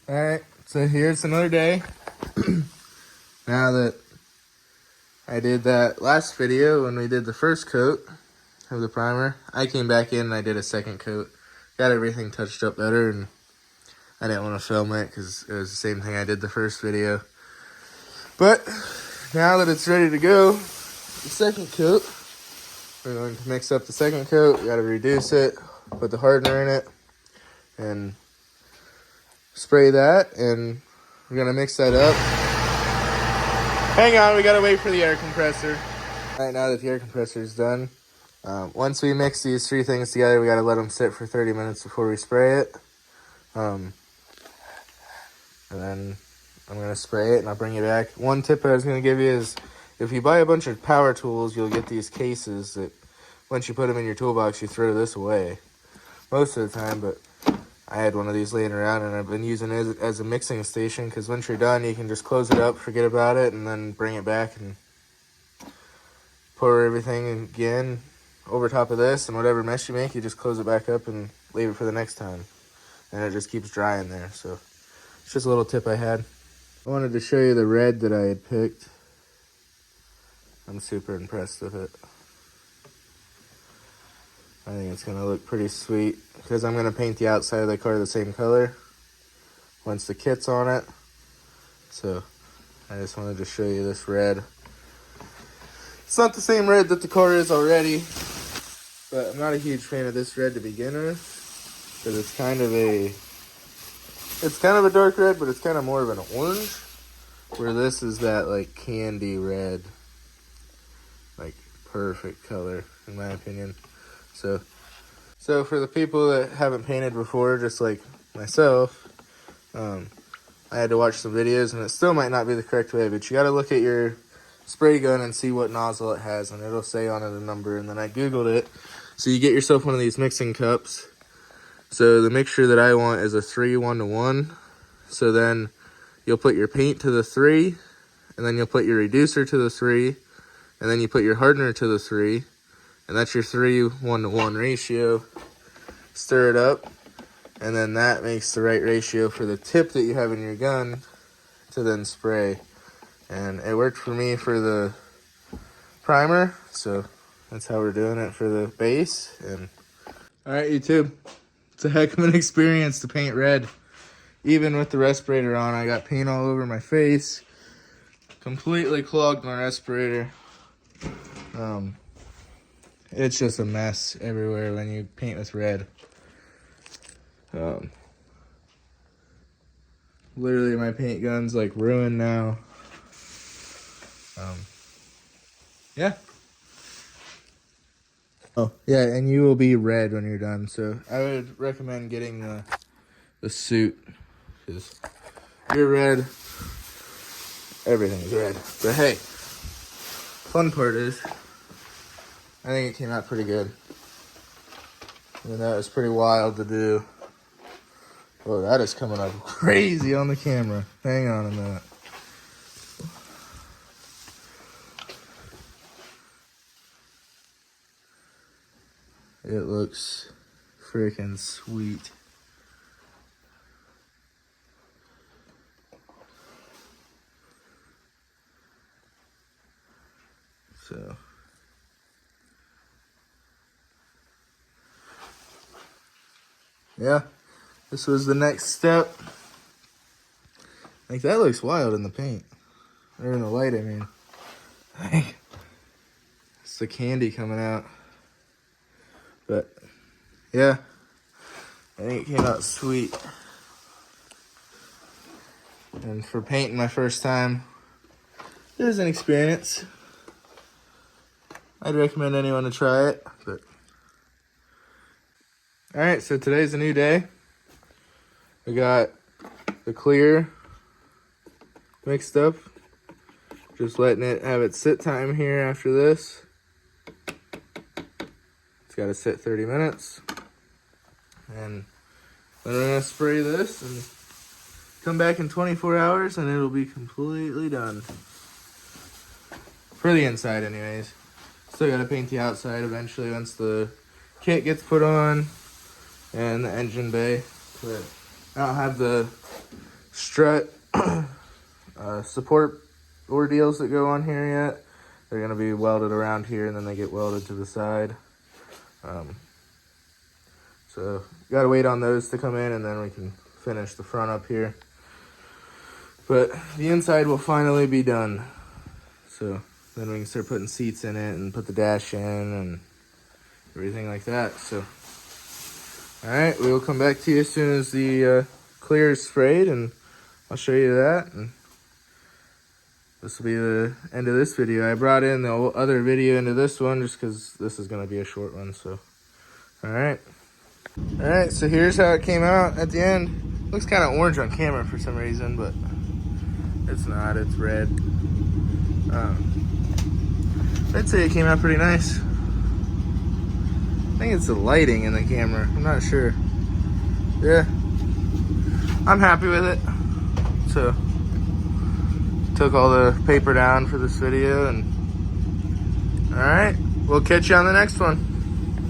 Alright, so here's another day. Now that I did that last video when we did the first coat of the primer, I came back in and I did a second coat. Got everything touched up better, and I didn't want to film it because it was the same thing I did the first video. But now that it's ready to go, the second coat, we're going to mix up the second coat. We got to reduce it, put the hardener in it, and spray that, and we're going to mix that up. Hang on, we got to wait for the air compressor. All right, now that the air compressor is done, once we mix these three things together, we got to let them sit for 30 minutes before we spray it. And then I'm going to spray it and I'll bring it back. One tip I was going to give you is if you buy a bunch of power tools, you'll get these cases that once you put them in your toolbox, you throw this away most of the time. But I had one of these laying around and I've been using it as a mixing station because once you're done, you can just close it up, forget about it, and then bring it back and pour everything again over top of this, and whatever mess you make, you just close it back up and leave it for the next time. And it just keeps drying there. So it's just a little tip I had. I wanted to show you the red that I had picked. I'm super impressed with it. I think it's going to look pretty sweet because I'm going to paint the outside of the car the same color once the kit's on it. So I just wanted to show you this red. It's not the same red that the car is already, but I'm not a huge fan of this red to begin with because it's kind of a dark red, but it's kind of more of an orange, where this is that like candy red, like perfect color in my opinion. So for the people that haven't painted before, just like myself, I had to watch some videos, and it still might not be the correct way, but you got to look at your spray gun and see what nozzle it has, and it'll say on it a number. And then I googled it. So you get yourself one of these mixing cups. So the mixture that I want is a 3 1-to-1. So then you'll put your paint to the 3, and then you'll put your reducer to the 3, and then you put your hardener to the 3, and that's your 3 1-to-1 ratio. Stir it up, and then that makes the right ratio for the tip that you have in your gun to then spray. And it worked for me for the primer, so that's how we're doing it for the base. And all right, YouTube, it's a heck of an experience to paint red. Even with the respirator on, I got paint all over my face, completely clogged my respirator. It's just a mess everywhere when you paint with red. Literally my paint gun's like ruined now. Yeah. Oh, yeah, and you will be red when you're done. So I would recommend getting the suit, because you're red, everything's red. But hey, fun part is, I think it came out pretty good. And that was pretty wild to do. Oh, that is coming up crazy on the camera. Hang on a minute. It looks freaking sweet. So yeah, this was the next step. Like, that looks wild in the paint. Or in the light, I mean. Like, it's the candy coming out. But yeah, I think it came out sweet. And for painting my first time, it was an experience. I'd recommend anyone to try it. But all right, so today's a new day. We got the clear mixed up. Just letting it have its sit time here after this. It's got to sit 30 minutes. And then we're going to spray this and come back in 24 hours and it'll be completely done. For the inside anyways. Still got to paint the outside eventually once the kit gets put on and the engine bay. But I don't have the strut support ordeals that go on here yet. They're going to be welded around here, and then they get welded to the side. So got to wait on those to come in, and then we can finish the front up here. But the inside will finally be done. So then we can start putting seats in it and put the dash in and everything like that. So, all right, we will come back to you as soon as the clear is sprayed, and I'll show you that. And this will be the end of this video. I brought in the other video into this one just because this is going to be a short one. So, all right. All right, so here's how it came out at the end. Looks kind of orange on camera for some reason, but it's not. It's red. I'd say it came out pretty nice. I think it's the lighting in the camera. I'm not sure. Yeah, I'm happy with it. So, took all the paper down for this video, and all right, we'll catch you on the next one.